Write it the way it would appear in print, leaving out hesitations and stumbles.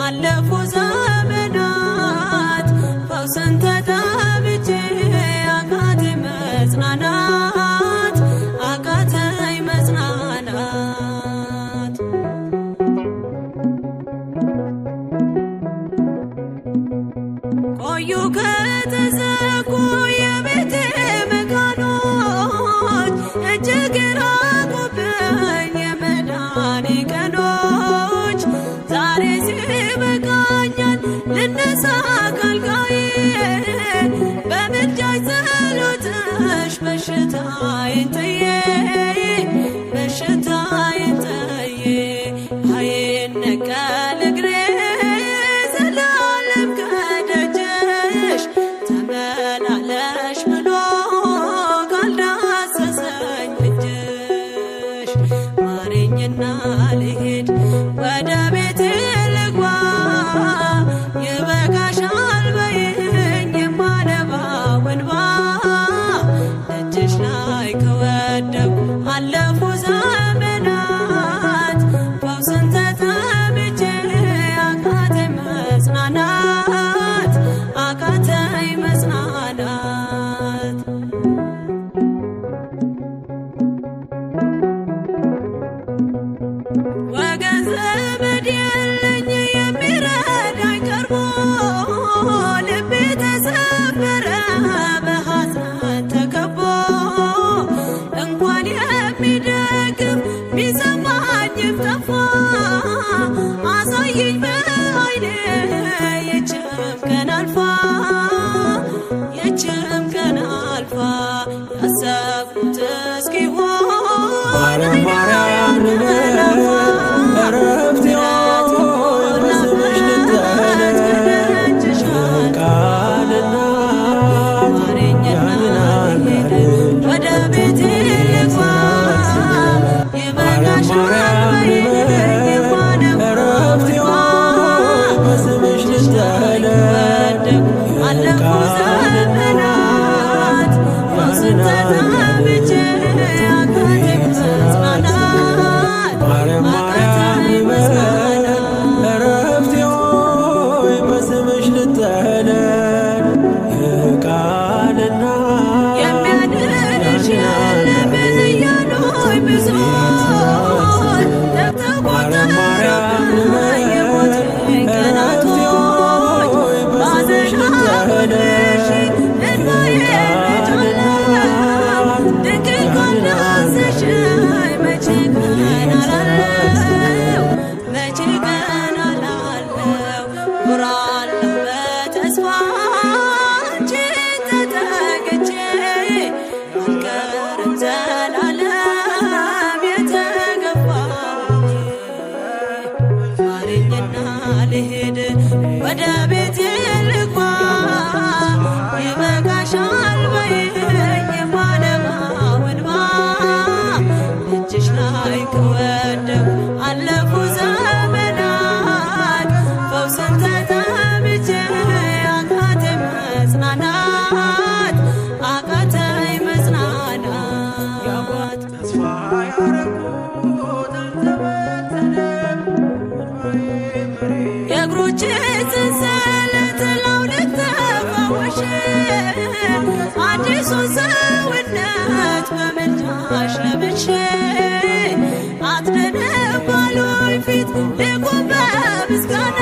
አለፉ ዘመናት ፈውስን ተጠብቼ አቃተኝ መጽናናት አቃተኝ መጽናናት ቆዩ ከተዘጉ የቤቴ መጋኖች እጅግ ራቁብኝ የመዳኔ ቀኖች ዛሬ ሲበቃኛል ልነሳ ካልጋዬ በምልጃሽ ጸሎትሽ በሽታዬን ጥዬ በሽታዬን ጥዬ አይነቀል እግሬ ዘላለም ከደጅሽ ተመላለሽ ብሎ ካልዳሰሰኝ እጅሽ ማረኝና ልሂድ ወደ ቤቴ ልግባ ይበቃሻል በይኝ የማነባው እንባ ደጅሽ ላይ ከወደኩ አለፉ ዘመናት ፈውስን ተጠብቼ አቃተኝ መጽናናት አቃተኝ መጽናናት ወገን ዘመድ የለኝ የሚረዳኝ ቀርቦ ልቤ ተሰበረ በሐዘን ተከቦ እንኳን የሚደግፍ ቢሰማኝም ጠፋ አሳየኝ በዓይኔ ይህችም ቀን አልፋ ይህችም ቀን አልፋ ያሰብኩት እስኪሆን ማርያም እረፍቴ በስምሽ ልጠለል ቃልና ወደ ቤቴ ልግባ ይበቃሻል እረፍቴ በስምሽ ልጠለል አለፉ ዘመናት ፈውስን ተጠብቼ አቃተኝ መጽናናት አቃተኝ መጽናናት እረፍቴ በስምሽ ልጠለል ቃልና የሚያድንሽ የለም እያሉኝ ብዙዎች ተግተው ቆጠሩብኝ የሞቴን ቀናቶች በሐዘን አብረሽ እንባዬን ረጫለሁ ድንግል ካልዳሰሽኝ መቼ ቀን አላለሁ መቼ ቀን አላለሁ ኖራለሁ በተስፋ አንቺን ተጠግቼ አልቀርም ዘላለም የተገፋሁኝ ማረኝና ልሂድ ወደ ቤቴ ልግባ ይበቃሻል በይኝ የማነባው እንባ እጅሽ ላይ ከወደኩ አለፉ ዘመናት ፈውስን ተጠብቼ አቃተኝ መጽናናት አቃተኝ መጽናናት ተስፋ ያረኩት አልተበተነም የእግሮቼ ሰንሰለት ላውልቅ ተፈወሽ አዲሱን ሰውነት በምልጃሽ ለብሼ አትደንም ባሉኝ ፊት ልቁም በምስጋና